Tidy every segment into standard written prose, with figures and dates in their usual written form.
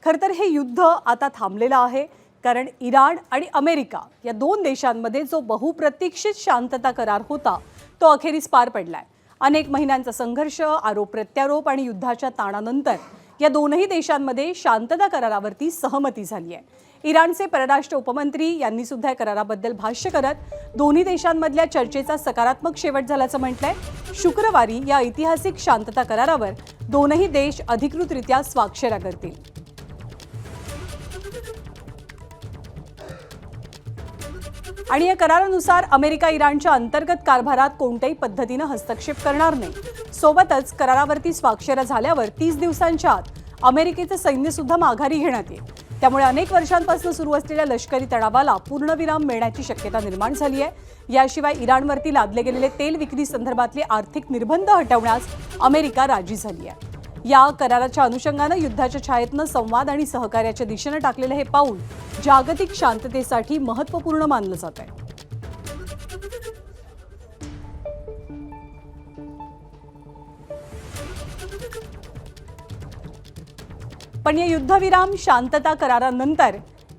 खरं तर हे युद्ध आता थांबलेलं आहे, कारण इराण आणि अमेरिका या दोन देशांमध्ये जो बहुप्रतीक्षित शांतता करार होता तो अखेरीस पार पडलाय। अनेक महिन्यांचा संघर्ष, आरोप प्रत्यारोप आणि युद्धाच्या ताणानंतर या दोनही देशांमध्ये शांतता करारावरती सहमती झाली आहे। इराणचे परराष्ट्र उपमंत्री यांनी सुद्धा या कराराबद्दल भाष्य करत दोन्ही देशांमधल्या चर्चेचा सकारात्मक शेवट झाल्याचं म्हटलंय। शुक्रवारी या ऐतिहासिक शांतता करारावर दोनही देश अधिकृतरित्या स्वाक्षऱ्या करतील। आणि या करारानुसार अमेरिका इराणच्या अंतर्गत कारभारात कोणत्याही पद्धतीने हस्तक्षेप करणार नाही। सोबतच करारावरती स्वाक्षऱ्या झाल्यावर 30 दिवसांच्या आत अमेरिकेचं सैन्य सुद्धा माघारी घेण्यात येईल। त्यामुळे अनेक वर्षांपासून सुरू असलेल्या लष्करी तणावाला पूर्णविराम मिळण्याची शक्यता निर्माण झाली आहे। याशिवाय इराणवरती लादले गेलेले तेल विक्री संदर्भातले आर्थिक निर्बंध हटवण्यास अमेरिका राजी झाली आहे। या कराराच्या अनुषंगाने युद्धाच्या छायेतनं संवाद आणि सहकार्याच्या दिशेने टाकलेले हे पाऊल जागतिक शांततेसाठी महत्त्वपूर्ण मानलं जात आहे। पण या युद्धविराम शांतता करारानंतर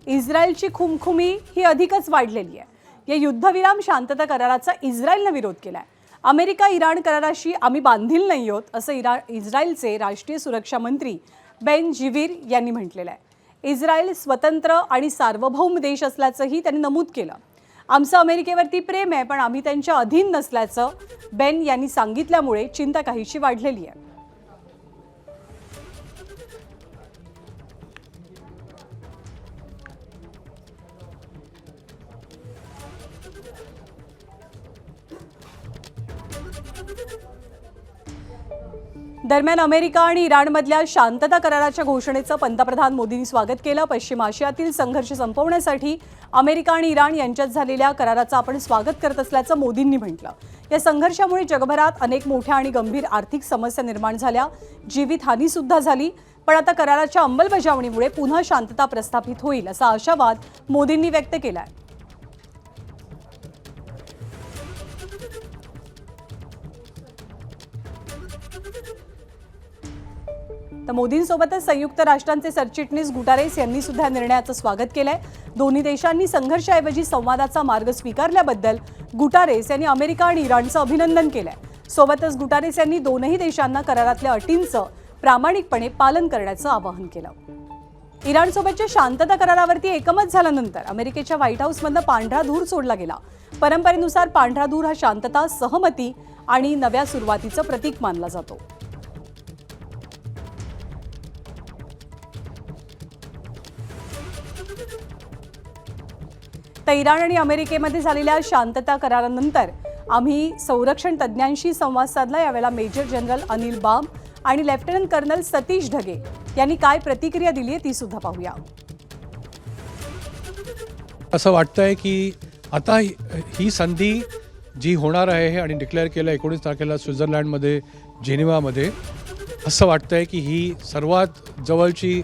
इस्रायलची खुमखुमी ही अधिकच वाढलेली आहे। या युद्धविराम शांतता कराराचा इस्रायलने विरोध केलाय। अमेरिका इराण कराराशी आम्ही बांधील नाही आहोत असं इस्रायलचे राष्ट्रीय सुरक्षा मंत्री बेन जिवीर यांनी म्हटलेलं आहे। इस्रायल स्वतंत्र आणि सार्वभौम देश असल्याचंही त्यांनी नमूद केलं। आमचं अमेरिकेवरती प्रेम आहे, पण आम्ही त्यांच्या अधीन नसल्याचं बेन यांनी सांगितल्यामुळे चिंता काहीशी वाढलेली आहे। दरम्यान अमेरिका आणि इराणमधल्या शांतता कराराच्या घोषणेचं पंतप्रधान मोदींनी स्वागत केलं। पश्चिम आशियातील संघर्ष संपवण्यासाठी अमेरिका आणि इराण यांच्यात झालेल्या कराराचं आपण स्वागत करत असल्याचं मोदींनी म्हटलं। या संघर्षामुळे जगभरात अनेक मोठ्या आणि गंभीर आर्थिक समस्या निर्माण झाल्या, जीवितहानी सुद्धा झाली। पण आता कराराच्या अंमलबजावणीमुळे पुन्हा शांतता प्रस्थापित होईल असा आशावाद मोदींनी व्यक्त केलाय। तर मोदींसोबतच संयुक्त राष्ट्रांचे सरचिटणीस गुटारेस यांनी सुद्धा निर्णयाचं स्वागत केलंय। दोन्ही देशांनी संघर्षाऐवजी संवादाचा मार्ग स्वीकारल्याबद्दल गुटारेस यांनी अमेरिका आणि इराणचं अभिनंदन केलंय। सोबतच गुटारेस यांनी दोनही देशांना करारातल्या अटींचं प्रामाणिकपणे पालन करण्याचं आवाहन केलं। इराणसोबतच्या शांतता करारावरती एकमत झाल्यानंतर अमेरिकेच्या व्हाईट हाऊसमधनं पांढरा धूर सोडला गेला। परंपरेनुसार पांढरा धूर हा शांतता, सहमती आणि नव्या सुरुवातीचं प्रतीक मानला जातो। तर इराण आणि अमेरिकेमध्ये झालेल्या शांतता करारानंतर आम्ही संरक्षण तज्ज्ञांशी संवाद साधला। यावेळेला मेजर जनरल अनिल बाम आणि लेफ्टनंट कर्नल सतीश ढगे यांनी काय प्रतिक्रिया दिली आहे ती सुद्धा पाहूया। असं वाटतंय की आता ही संधी जी होणार आहे आणि डिक्लेअर केलं 19 तारखेला स्वित्झर्लंडमध्ये जेनेवामध्ये, असं वाटतंय की ही सर्वात जवळची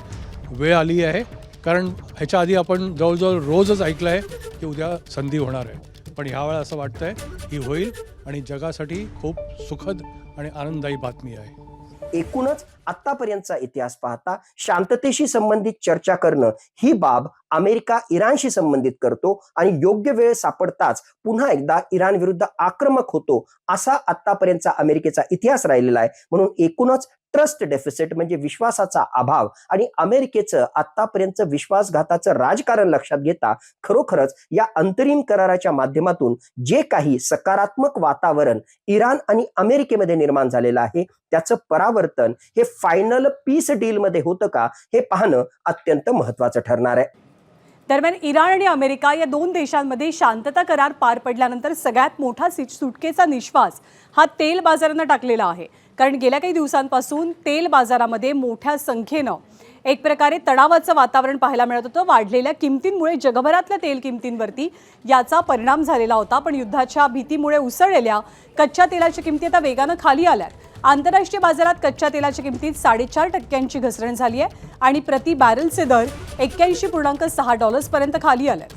वेळ आली आहे। कारण ह्याच्या आधी आपण जवळजवळ रोजच ऐकलं आहे की उद्या संधी होणार आहे, पण ह्यावेळेला असं वाटतंय ही होईल आणि जगासाठी खूप सुखद आणि आनंददायी बातमी आहे। एकूणच आतापर्यंतचा इतिहास पाहता शांततेशी संबंधित चर्चा करणं ही बाब अमेरिका इराणशी संबंधित करतो आणि योग्य वेळ सापडताच पुन्हा एकदा इराण विरुद्ध आक्रमक होतो असा आतापर्यंतचा अमेरिकेचा इतिहास राहिलेला आहे। म्हणून एकूणच ट्रस्ट डेफिसिट म्हणजे विश्वासाचा अभाव आणि अमेरिकेचं आतापर्यंतचं विश्वासघाताचं राजकारण लक्षात घेता खरोखरच या अंतरिम कराराच्या माध्यमातून जे काही सकारात्मक वातावरण इराण आणि अमेरिकेमध्ये निर्माण झालेलं आहे त्याचं परावर्तन हे फायनल पीस डील मध्ये होतं का हे पाहणं अत्यंत महत्त्वाचं ठरणार आहे। दरम्यान इराण आणि अमेरिका या दोन देशांमध्ये शांतता करार पार पडल्यानंतर सगळ्यात मोठा सुटकेचा निश्वास हा तेल बाजारांना टाकलेला आहे। कारण गेल्या काही दिवसांपासून तेल बाजारामध्ये मोठ्या संख्येनं एक प्रकारे तणावाचं वातावरण पाहायला मिळत होतं। वाढलेल्या किमतींमुळे जगभरातल्या तेल किमतींवरती याचा परिणाम झालेला होता। पण युद्धाच्या भीतीमुळे उसळलेल्या कच्च्या तेलाच्या किमती आता वेगानं खाली आल्यात। आंतरराष्ट्रीय बाजारात कच्च्या तेलाच्या किमतीत 4.5% घसरण झाली आहे आणि प्रति बॅरलचे दर 81.6 डॉलर्सपर्यंत खाली आले।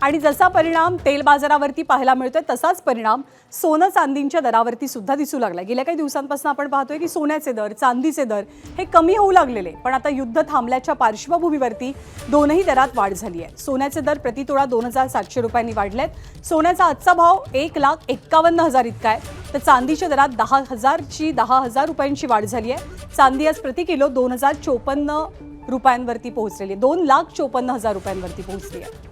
आणि जसा परिणाम तेल बाजारावरती पाहायला मिळतोय तसाच परिणाम सोनं चांदींच्या दरावरती सुद्धा दिसू लागला. गेल्या काही दिवसांपासून आपण पाहतोय की सोन्याचे दर, चांदीचे दर हे कमी होऊ लागलेले, पण आता युद्ध थांबल्याच्या पार्श्वभूमीवरती दोनही दरात वाढ झाली आहे. सोन्याचे दर प्रतितोळा 2,700 रुपयांनी वाढलेत. सोन्याचा आजचा भाव 1,51,000 इतका आहे, तर चांदीच्या दरात 10,000 रुपयांची वाढ झाली आहे. चांदी आज प्रति किलो 2,054 रुपयांवरती पोहोचलेली आहे, 2,54,000 रुपयांवरती पोहोचली आहे.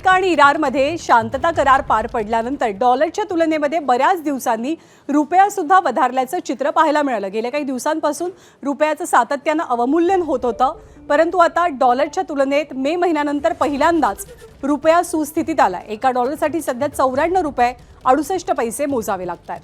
आणि इराणमध्ये शांतता करार पार पडल्यानंतर डॉलरच्या तुलनेमध्ये बऱ्याच दिवसांनी रुपया सुद्धा वधारल्याचं चित्र पाहायला मिळालं. गेल्या काही दिवसांपासून रुपयाचं सातत्यानं अवमूल्यन होत होतं, परंतु आता डॉलरच्या तुलनेत मे महिन्यानंतर पहिल्यांदाच रुपया सुस्थितीत आला. एका डॉलरसाठी सध्या 94 रुपये 68 पैसे मोजावे लागतात.